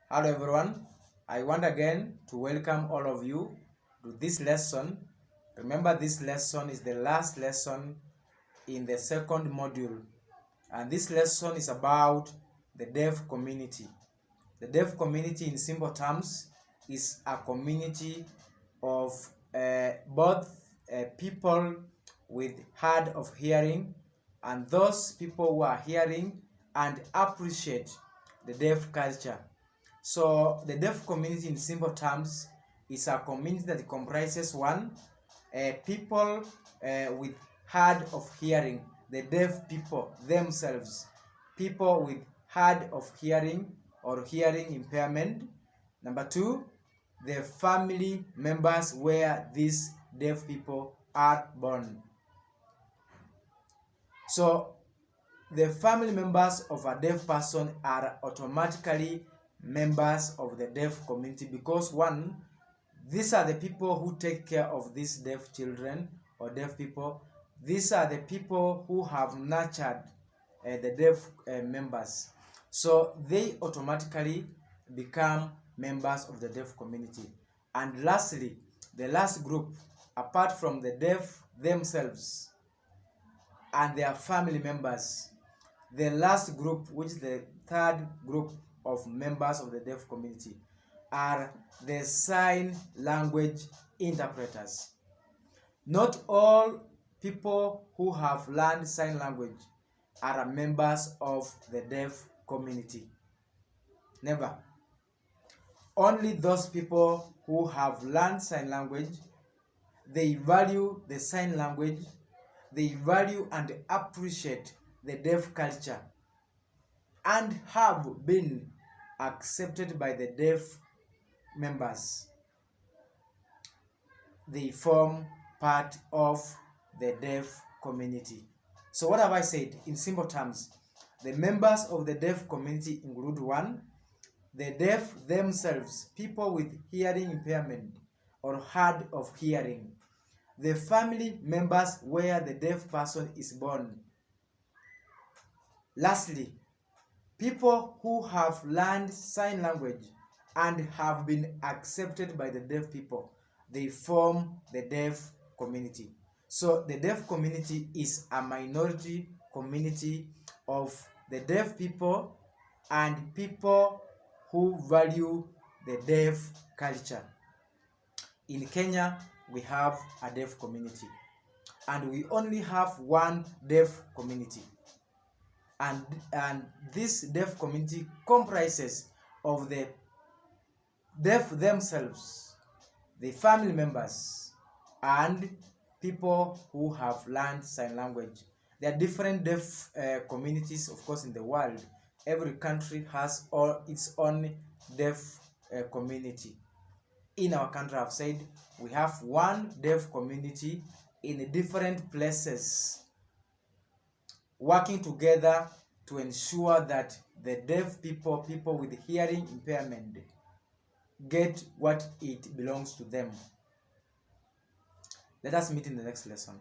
Hello everyone, I want again to welcome all of you to this lesson. Remember, this lesson is the last lesson in the second module, and this lesson is about the deaf community. The deaf community, in simple terms, is a community of both people with hard of hearing and those people who are hearing and appreciate the deaf culture. So the deaf community, in simple terms, is a community that comprises one, people with hard of hearing, the deaf people themselves, people with hard of hearing or hearing impairment. Number two, the family members where these deaf people are born. So the family members of a deaf person are automatically members of the deaf community because one, these are the people who take care of these deaf children or deaf people. These are the people who have nurtured the deaf members. So they automatically become members of the deaf community. And lastly, the last group, apart from the deaf themselves and their family members, the last group, which is the third group of members of the deaf community, are the sign language interpreters. Not all people who have learned sign language are members of the deaf community. Never. Only those people who have learned sign language, they value the sign language, they value and appreciate the deaf culture, and have been accepted by the deaf members. They form part of the deaf community. So what have I said? In simple terms, the members of the deaf community include one, the deaf themselves, people with hearing impairment or hard of hearing, the family members where the deaf person is born. Lastly, people who have learned sign language and have been accepted by the deaf people, they form the deaf community. So the deaf community is a minority community of the deaf people and people who value the deaf culture. In Kenya, we have a deaf community, and we only have one deaf community. And this deaf community comprises of the deaf themselves, the family members, and people who have learned sign language. There are different deaf communities, of course, in the world. Every country has its own deaf community. In our country, I've said we have one deaf community in different places, working together to ensure that the deaf people, people with hearing impairment, get what it belongs to them. Let us meet in the next lesson.